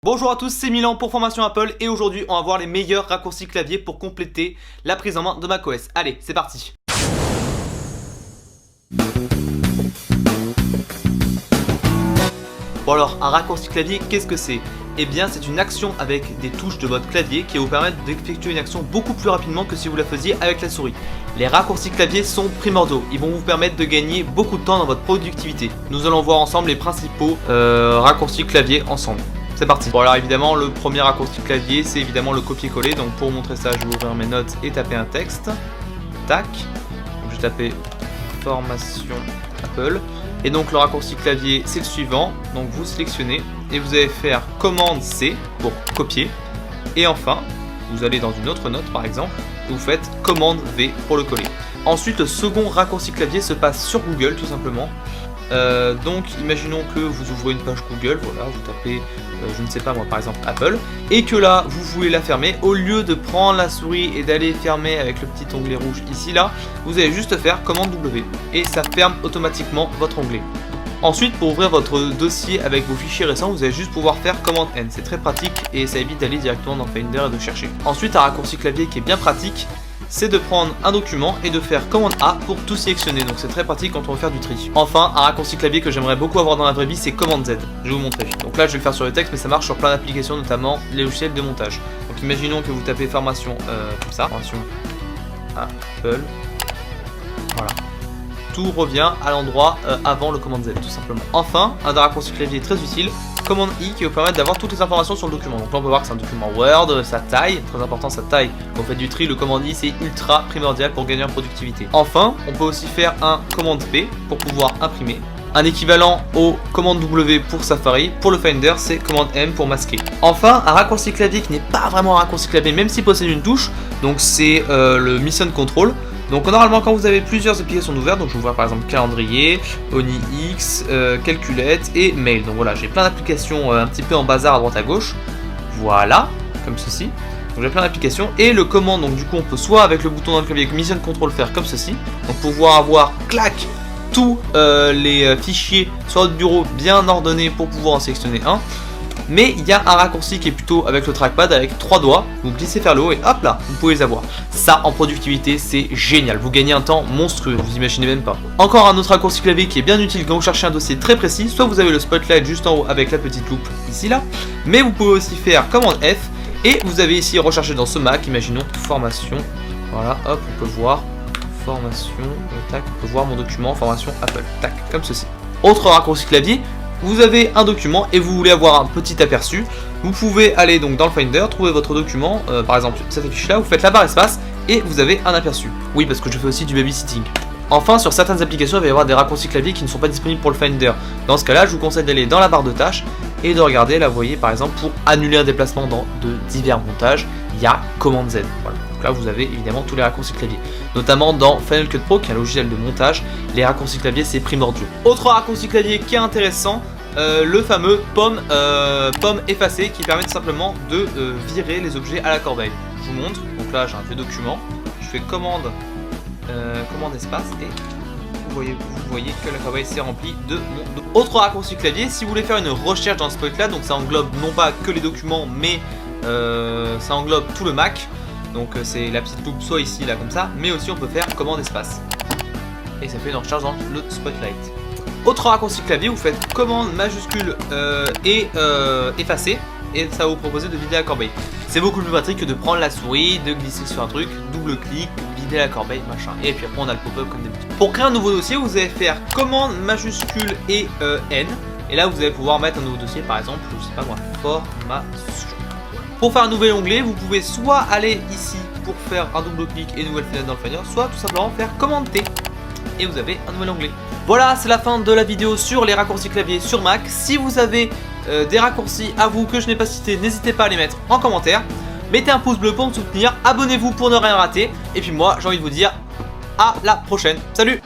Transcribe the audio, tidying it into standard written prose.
Bonjour à tous, c'est Milan pour Formation Apple et aujourd'hui on va voir les meilleurs raccourcis clavier pour compléter la prise en main de macOS. Allez, c'est parti. Bon alors, un raccourci clavier, qu'est-ce que c'est? Eh bien, c'est une action avec des touches de votre clavier qui va vous permettre d'effectuer une action beaucoup plus rapidement que si vous la faisiez avec la souris. Les raccourcis clavier sont primordiaux, ils vont vous permettre de gagner beaucoup de temps dans votre productivité. Nous allons voir ensemble les principaux raccourcis clavier ensemble. C'est parti. Bon alors évidemment le premier raccourci clavier c'est évidemment le copier-coller. Donc pour vous montrer ça je vais ouvrir mes notes et taper un texte. Tac. Donc je vais taper formation Apple. Et donc le raccourci clavier c'est le suivant. Donc vous sélectionnez et vous allez faire commande C pour copier. Et enfin vous allez dans une autre note par exemple. Vous faites commande V pour le coller. Ensuite le second raccourci clavier se passe sur Google tout simplement. Donc imaginons que vous ouvrez une page Google, voilà, vous tapez, je ne sais pas moi par exemple Apple, et que là vous voulez la fermer, au lieu de prendre la souris et d'aller fermer avec le petit onglet rouge ici là, vous allez juste faire commande W, et ça ferme automatiquement votre onglet. Ensuite pour ouvrir votre dossier avec vos fichiers récents, vous allez juste pouvoir faire commande N, c'est très pratique et ça évite d'aller directement dans Finder et de chercher. Ensuite un raccourci clavier qui est bien pratique, c'est de prendre un document et de faire commande A pour tout sélectionner, donc c'est très pratique quand on veut faire du tri. Enfin, un raccourci clavier que j'aimerais beaucoup avoir dans la vraie vie, c'est commande Z. Je vais vous montrer. Donc là, je vais le faire sur le texte, mais ça marche sur plein d'applications, notamment les logiciels de montage. Donc imaginons que vous tapez formation comme ça, formation Apple. Voilà. Tout revient à l'endroit avant le commande Z, tout simplement. Enfin, un raccourci clavier très utile, commande I qui va vous permettre d'avoir toutes les informations sur le document. Donc là on peut voir que c'est un document Word, sa taille, très important sa taille. Quand vous faites du tri, le commande I c'est ultra primordial pour gagner en productivité. Enfin, on peut aussi faire un commande P pour pouvoir imprimer. Un équivalent au commande W pour Safari. Pour le Finder, c'est commande M pour masquer. Enfin, un raccourci clavier qui n'est pas vraiment un raccourci clavier, même s'il possède une touche. Donc c'est le Mission Control. Donc normalement quand vous avez plusieurs applications ouvertes, donc je vais ouvrir par exemple calendrier, OniX, calculette et mail. Donc voilà, j'ai plein d'applications un petit peu en bazar à droite à gauche. Voilà, comme ceci. Donc j'ai plein d'applications et le commande, donc du coup on peut soit avec le bouton dans le clavier avec Mission Control faire comme ceci. Donc pouvoir avoir clac tous les fichiers sur votre bureau bien ordonnés pour pouvoir en sélectionner un. Mais il y a un raccourci qui est plutôt avec le trackpad avec 3 doigts, vous glissez vers le haut et hop là, vous pouvez les avoir. Ça en productivité c'est génial, vous gagnez un temps monstrueux, vous imaginez même pas. Encore un autre raccourci clavier qui est bien utile quand vous cherchez un dossier très précis, soit vous avez le spotlight juste en haut avec la petite loupe ici là, mais vous pouvez aussi faire commande F et vous avez ici recherché dans ce Mac, imaginons formation, voilà hop on peut voir formation, tac, on peut voir mon document formation Apple, tac, comme ceci. Autre raccourci clavier, vous avez un document et vous voulez avoir un petit aperçu, vous pouvez aller donc dans le Finder, trouver votre document, par exemple cette affiche là, vous faites la barre espace et vous avez un aperçu. Oui parce que je fais aussi du babysitting. Enfin sur certaines applications il va y avoir des raccourcis clavier qui ne sont pas disponibles pour le Finder. Dans ce cas là je vous conseille d'aller dans la barre de tâches et de regarder, là vous voyez par exemple pour annuler un déplacement dans de divers montages, il y a commande Z. Voilà. Donc là vous avez évidemment tous les raccourcis clavier. Notamment dans Final Cut Pro qui est un logiciel de montage, les raccourcis clavier c'est primordial. Autre raccourci clavier qui est intéressant, le fameux pomme effacée qui permet tout simplement de virer les objets à la corbeille. Je vous montre, donc là j'ai un vieux document, je fais commande espace et vous voyez que la corbeille s'est remplie de mon... Autre raccourci clavier, si vous voulez faire une recherche dans ce spotlight, donc ça englobe non pas que les documents mais ça englobe tout le Mac, donc c'est la petite loupe soit ici là comme ça, mais aussi on peut faire commande espace et ça fait une recherche dans le spotlight. Autre raccourci clavier, vous faites commande majuscule et effacer et ça va vous proposer de vider la corbeille. C'est beaucoup plus pratique que de prendre la souris, de glisser sur un truc, double clic, vider la corbeille, machin. Et puis après on a le pop-up comme d'habitude. Pour créer un nouveau dossier, vous allez faire commande majuscule et N. Et là vous allez pouvoir mettre un nouveau dossier, par exemple, je sais pas moi, formation. Pour faire un nouvel onglet, vous pouvez soit aller ici pour faire un double clic et une nouvelle fenêtre dans le Finder, soit tout simplement faire commande T. Et vous avez un nouvel onglet. Voilà, c'est la fin de la vidéo sur les raccourcis clavier sur Mac. Si vous avez des raccourcis à vous que je n'ai pas cités, n'hésitez pas à les mettre en commentaire. Mettez un pouce bleu pour me soutenir, abonnez-vous pour ne rien rater. Et puis moi, j'ai envie de vous dire à la prochaine. Salut!